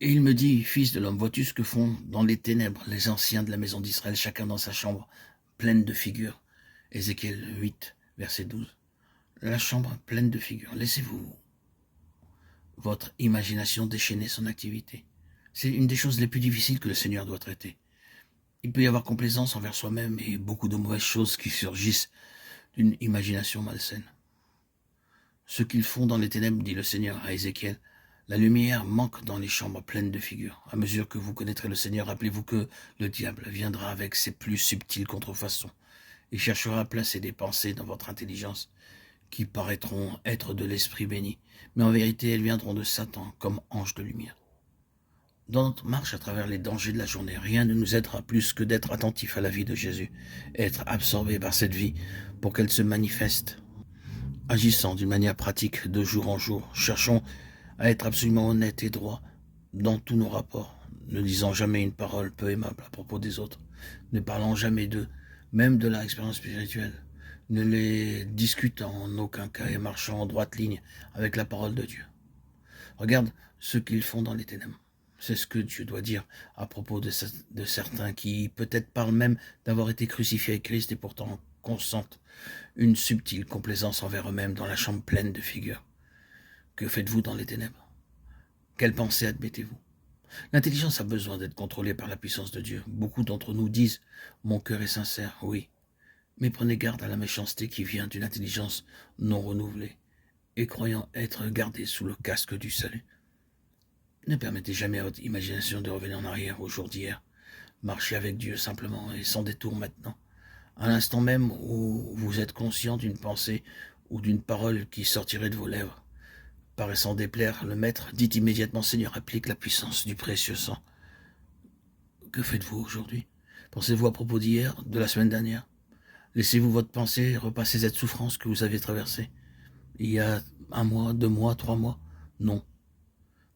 Et il me dit, fils de l'homme, vois-tu ce que font dans les ténèbres les anciens de la maison d'Israël, chacun dans sa chambre, pleine de figures. Ézéchiel 8, verset 12. La chambre pleine de figures. Laissez-vous votre imagination déchaîner son activité. C'est une des choses les plus difficiles que le Seigneur doit traiter. Il peut y avoir complaisance envers soi-même et beaucoup de mauvaises choses qui surgissent d'une imagination malsaine. Ce qu'ils font dans les ténèbres, dit le Seigneur à Ézéchiel, la lumière manque dans les chambres pleines de figures. À mesure que vous connaîtrez le Seigneur, rappelez-vous que le diable viendra avec ses plus subtiles contrefaçons et cherchera à placer des pensées dans votre intelligence qui paraîtront être de l'esprit béni, mais en vérité elles viendront de Satan comme anges de lumière. Dans notre marche à travers les dangers de la journée, rien ne nous aidera plus que d'être attentif à la vie de Jésus, être absorbé par cette vie pour qu'elle se manifeste. Agissant d'une manière pratique de jour en jour, cherchons à être absolument honnête et droit dans tous nos rapports, ne disant jamais une parole peu aimable à propos des autres, ne parlant jamais d'eux, même de leur expérience spirituelle, ne les discutant en aucun cas et marchant en droite ligne avec la parole de Dieu. Regarde ce qu'ils font dans les ténèbres. C'est ce que Dieu doit dire à propos de certains qui peut-être parlent même d'avoir été crucifiés avec Christ et pourtant consentent une subtile complaisance envers eux-mêmes dans la chambre pleine de figures. Que faites-vous dans les ténèbres? Quelle pensée admettez-vous? L'intelligence a besoin d'être contrôlée par la puissance de Dieu. Beaucoup d'entre nous disent « Mon cœur est sincère », oui. Mais prenez garde à la méchanceté qui vient d'une intelligence non renouvelée et croyant être gardée sous le casque du salut. Ne permettez jamais à votre imagination de revenir en arrière au jour d'hier. Marchez avec Dieu simplement et sans détour maintenant. À l'instant même où vous êtes conscient d'une pensée ou d'une parole qui sortirait de vos lèvres, paraissant déplaire le Maître, dites immédiatement « Seigneur, applique la puissance du précieux sang ». Que faites-vous aujourd'hui? Pensez-vous à propos d'hier, de la semaine dernière? Laissez-vous votre pensée repasser cette souffrance que vous avez traversée il y a 1 mois, 2 mois, 3 mois? Non.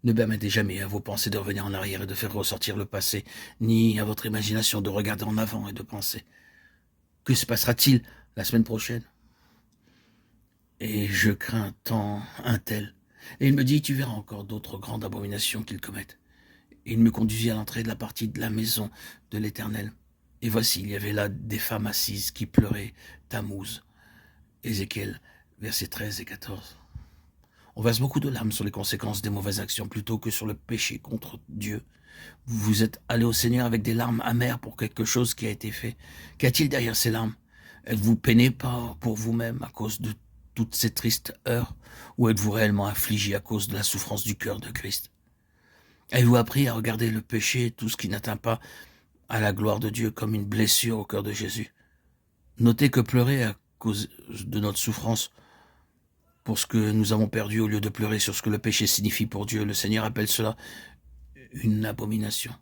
Ne permettez jamais à vos pensées de revenir en arrière et de faire ressortir le passé, ni à votre imagination de regarder en avant et de penser. Que se passera-t-il la semaine prochaine? Et je crains tant un tel. Et il me dit, tu verras encore d'autres grandes abominations qu'ils commettent. Et il me conduisit à l'entrée de la partie de la maison de l'Éternel. Et voici, il y avait là des femmes assises qui pleuraient, Tammuz. Ézéchiel, versets 13 et 14. On verse beaucoup de larmes sur les conséquences des mauvaises actions plutôt que sur le péché contre Dieu. Vous êtes allé au Seigneur avec des larmes amères pour quelque chose qui a été fait. Qu'y a-t-il derrière ces larmes? Êtes-vous peiné pour vous-même à cause de toutes ces tristes heures, ou êtes-vous réellement affligé à cause de la souffrance du cœur de Christ? Avez-vous appris à regarder le péché, tout ce qui n'atteint pas à la gloire de Dieu, comme une blessure au cœur de Jésus? Notez que pleurer à cause de notre souffrance pour ce que nous avons perdu, au lieu de pleurer sur ce que le péché signifie pour Dieu, le Seigneur appelle cela une abomination.